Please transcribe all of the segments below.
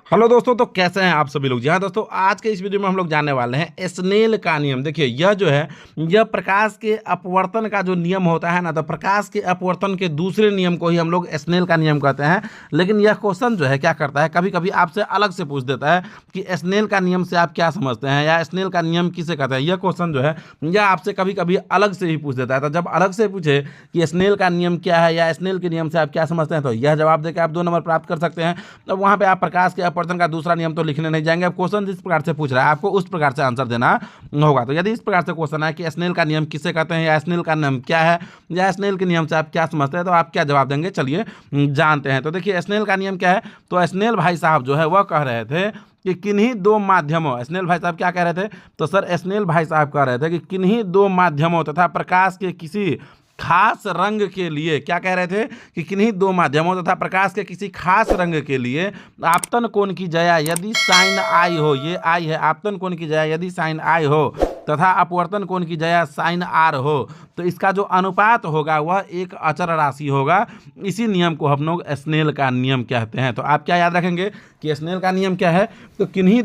Hello दोस्तों, तो कैसे हैं आप सभी लोग। जी हाँ दोस्तों, आज के इस वीडियो में हम लोग जानने वाले हैं स्नेल का नियम। देखिए, यह जो है यह प्रकाश के अपवर्तन का जो नियम होता है ना, तो प्रकाश के अपवर्तन के दूसरे नियम को ही हम लोग स्नेल का नियम कहते हैं। लेकिन यह क्वेश्चन जो है क्या करता है, कभी कभी आपसे अलग से पूछ देता है कि स्नेल का नियम से आप क्या समझते हैं, या स्नेल का नियम किसे कहते हैं। यह क्वेश्चन जो है यह आपसे कभी कभी अलग से ही पूछ देता है। तो जब अलग से पूछे कि स्नेल का नियम क्या है या स्नेल के नियम से आप क्या समझते हैं, तो यह जवाब देकर आप 2 नंबर प्राप्त कर सकते हैं। तो वहाँ पे आप प्रकाश के अपवर्तन का दूसरा नियम तो लिखने नहीं जाएंगे। अब क्वेश्चन जिस प्रकार से पूछ रहा है आपको उस प्रकार से आंसर देना होगा। तो यदि इस प्रकार से क्वेश्चन है कि स्नेल का नियम किसे कहते हैं या स्नेल का नियम क्या है या स्नेल के नियम से आप क्या समझते हैं, तो आप क्या जवाब देंगे, चलिए जानते हैं। तो देखिए, स्नेल का नियम क्या है। तो स्नेल भाई साहब जो है वह कह रहे थे कि किन्हीं दो माध्यमों, स्नेल भाई साहब क्या कह रहे थे, तो सर स्नेल भाई साहब कह रहे थे कि किन्हीं दो माध्यमों तथा प्रकाश के किसी खास रंग के लिए, क्या कह रहे थे कि किन्हीं दो माध्यमों तथा प्रकाश के किसी खास रंग के लिए आपतन कोण की जया यदि साइन आई हो, ये आई है, आपतन कोण की जया यदि साइन आई हो तथा अपवर्तन कोण की जया साइन आर हो, तो इसका जो अनुपात होगा वह एक अचर राशि होगा। इसी नियम को हम लोग स्नेल का नियम कहते हैं। तो आप क्या याद रखेंगे कि स्नेल का नियम क्या है, तो किन्हीं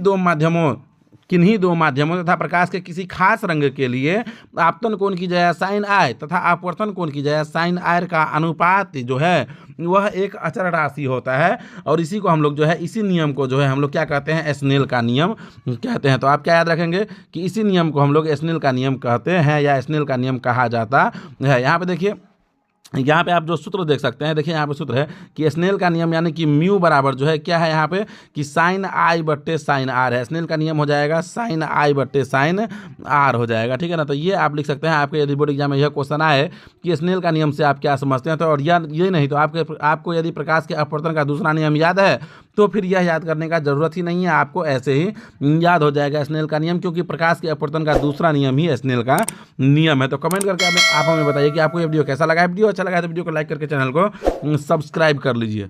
दो माध्यमों तथा प्रकाश के किसी खास रंग के लिए आपतन कोण की जया साइन आय तथा अपवर्तन कोण की जया साइन आर का अनुपात जो है वह एक अचर राशि होता है। और इसी को हम लोग जो है, इसी नियम को जो है हम लोग क्या कहते हैं, स्नेल का नियम कहते हैं। तो आप क्या याद रखेंगे कि इसी नियम को हम लोग स्नेल का नियम कहते हैं या स्नेल का नियम कहा जाता है। यहाँ पे देखिए, यहाँ पे आप जो सूत्र देख सकते हैं, देखिए यहाँ पे सूत्र है कि स्नेल का नियम यानी कि म्यू बराबर जो है क्या है यहाँ पे कि साइन आई बट्टे साइन आर है। स्नेल का नियम हो जाएगा साइन आई बट्टे साइन आर हो जाएगा, ठीक है ना। तो ये आप लिख सकते हैं। आपके यदि बोर्ड एग्जाम में यह क्वेश्चन आए कि स्नेल का नियम से आप क्या समझते हैं, तो और ये नहीं तो आपको यदि प्रकाश के अपवर्तन का दूसरा नियम याद है तो फिर यह याद करने का जरूरत ही नहीं है, आपको ऐसे ही याद हो जाएगा स्नेल का नियम, क्योंकि प्रकाश के अपवर्तन का दूसरा नियम ही स्नेल का नियम है। तो कमेंट करके आप हमें बताइए कि आपको ये वीडियो कैसा लगा है। वीडियो अच्छा लगा है तो वीडियो को लाइक करके चैनल को सब्सक्राइब कर लीजिए।